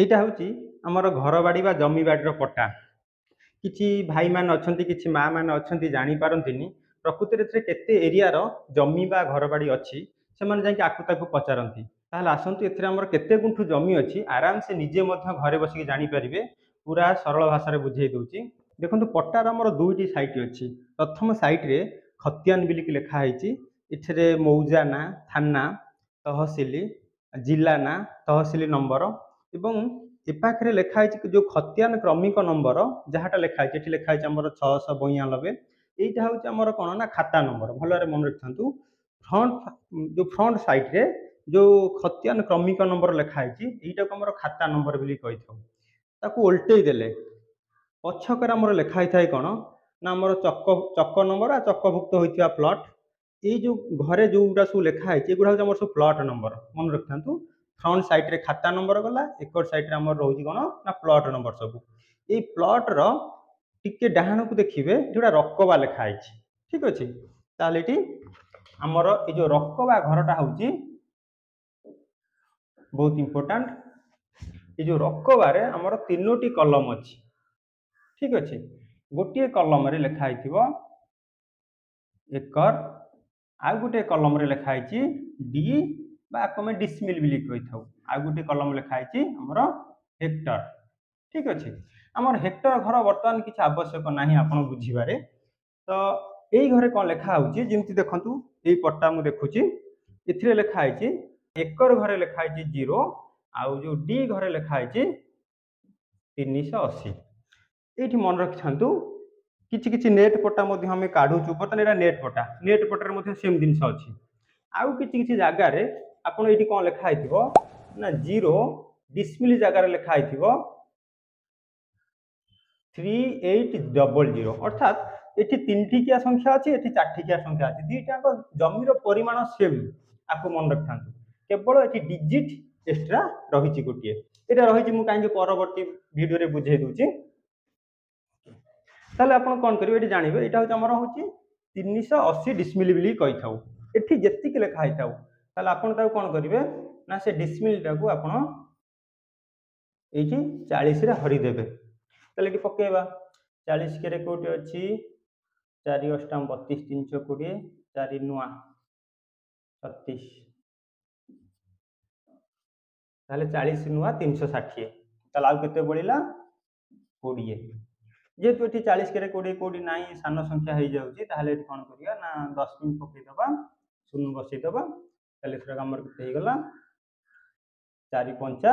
এইটা হচ্ছে আমার ঘর বাড়ি বা জমি বাড়ির পট্টা। কিছু ভাই মানে অଛନ୍ତି, কিছু মা মানে অଛନ୍ତି জানি পারন্তিনি প্রকৃତରେ এଥିରେ କେତେ ଏରିଆର ଜମି ବା ଘର ବାଡ଼ି ଅଛି, ସେମାନେ ଯାଇକି ଆକୁ ତାକୁ ପଚାରନ୍ତି। ତାହେଲେ ଆସନ୍ତୁ ଏଥିରେ ଆମର କେତେ ଗୁଣ୍ଠୁ ଜମି ଅଛି ଆରାମସେ ନିଜେ ମଧ୍ୟ ଘରେ ବସିକି ଜାଣିପାରିବେ। ପୁରା ସରଳ ଭାଷାରେ ବୁଝେଇ ଦଉଛି। ଦେଖନ୍ତୁ ପଟ୍ଟାର ଆମର ଦୁଇଟି ସାଇଟ୍ ଅଛି। ପ୍ରଥମ ସାଇଟ୍ରେ ଖତିଆନ ବୋଲିକି ଲେଖା ହେଇଛି। ଏଥିରେ ମୌଜା ନାଁ, ଥାନା, ତହସିଲ, ଜିଲ୍ଲା ନାଁ, ତହସିଲ ନମ୍ବର ଏବଂ ଏ ପାଖରେ ଲେଖା ହେଇଛି ଯୋଉ ଖତିଆନ କ୍ରମିକ ନମ୍ବର ଯାହାଟା ଲେଖା ହେଇଛି, ଏଠି ଲେଖା ହେଇଛି ଆମର 692। এইটা হচ্ছে আমার কোন না খাতা নম্বর। ভালোরে মনে রাখନ୍ତୁ ফ্রন্ট সাইডরে ଯୋଉ ଖତିଆନ କ୍ରମିକ ନମ୍ବର ଲେଖା ହେଇଛି এইটাକୁ ଆମର ଖାତା ନମ୍ବର ବୋଲି କହିଥାଉ। ତାକୁ ଓଲଟେଇ ଦେଲେ ପଛକରେ ଆମର ଲେଖା ହେଇଥାଏ କ'ଣ ନା ଆମର ଚକ ନମ୍ବର ଆଉ ଚକଭୁକ୍ତ ହୋଇଥିବା ପ୍ଲଟ। ଏଇ ଯୋଉ ଘରେ ଯୋଉଗୁଡ଼ା ସବୁ ଲେଖା ହେଇଛି ଏଗୁଡ଼ା ହଉଛି ଆମର ସବୁ ପ୍ଲଟ ନମ୍ବର। ମନେ ରଖିଥାନ୍ତୁ, ଫ୍ରଣ୍ଟ ସାଇଡରେ ଖାତା ନମ୍ବର ଗଲା, ଏକର ସାଇଡରେ ଆମର ରହୁଛି କ'ଣ ନା ପ୍ଲଟ ନମ୍ବର ସବୁ। ଏଇ ପ୍ଲଟର ଟିକେ ଡାହାଣକୁ ଦେଖିବେ ଯୋଉଟା ରକବା ଲେଖା ହେଇଛି, ଠିକ ଅଛି। ତାହେଲେ ଏଠି ଆମର ଏଇ ଯୋଉ ରକବା ଘରଟା ହଉଛି ବହୁତ ଇମ୍ପୋର୍ଟାଣ୍ଟ। এই যে রকবারে আমার তিনোটি কলম ଅଛି, ঠিক ଅଛି। ଗୋଟିଏ କଲମରେ ଲେଖା ହେଇଥିବ ଏକର, ଆଉ ଗୋଟିଏ କଲମରେ ଲେଖା ହେଇଛି ଡି ବା ଆକୁ ଆମେ ଡିସମିଲ ବୋଲି କହିଥାଉ। ଆଉ ଗୋଟିଏ କଲମ ଲେଖା ହେଇଛି ଆମର ହେକ୍ଟର, ଠିକ ଅଛି। ଆମର ହେକ୍ଟର ଘର ବର୍ତ୍ତମାନ କିଛି ଆବଶ୍ୟକ ନାହିଁ ଆପଣ ବୁଝିବାରେ। ତ ଏଇ ଘରେ କ'ଣ ଲେଖା ହଉଛି, ଯେମିତି ଦେଖନ୍ତୁ ଏଇ ପଟ୍ଟା ମୁଁ ଦେଖୁଛି, ଏଥିରେ ଲେଖା ହେଇଛି ଏକର ଘରେ ଲେଖା ହେଇଛି 0, ଆଉ ଯୋଉ ଡି ଘରେ ଲେଖା ହେଇଛି 380। এইটি মনে রাখিথান্তু কিছু কিছু নেট পটা মধ্যে আমি কাঢ়ুଛୁ। বর্তমান এটা নেট পটা, নেট পটার মধ্যে সেম জিনিস ଅଛି। ଆଉ କିଛି କିଛି ଜାଗାରେ ଆପଣ ଏଇଠି କ'ଣ ଲେଖା ହେଇଥିବ ନା 0 ଡିସମିଲ ଜାଗାରେ ଲେଖା ହେଇଥିବ 3800। অর্থাৎ এটি 3টিকিয়া সংখ্যা আছে, এটি 4টিকিয়া সংখ্যা আছে। দুইটাଙ୍କ জমির পরিমাণ সেম। আপু মনে রাখথান্তু, কেবল এটি ডিজিট এক্সট্রা রহিছি গোটিয়ে। এটা রহিছি মু কাইকি পরবর্তী ভিডিওরে বুঝাই দউছি। তাহলে আপন কোন করিবে এটি জানিবে, এটা হচ্ছে আমার হচ্ছে 380 ডিসমিল বুলি কইথাও। এটি যেতিকি লেখা হইতাও তাহলে আপন তাকে কোন করিবে না সে ডিসমিলটাକୁ আপন এইটি 40 রে হরি দেবে। তাহলে এটি পকেଇବା 40 কেরে কোটি ଅଛି 4 ଅଷ୍ଟମ 32 320 4 ନୂଆ 36, তাহলে 40 ନୂଆ 360। তাহলে ଆଉ କେତେ ବଳିଲା 20। যেহেতু এটি 40 কেরে 20 কোটি নাই, সান সংখ্যা হয়ে যাଉଛି, তাহলে এটি কোন করিয়া না 10 মিনিট পকাই দেবা, শূন্য বসাই দেবা। তাহলে এথর আমার কেতে হই গলা 4 5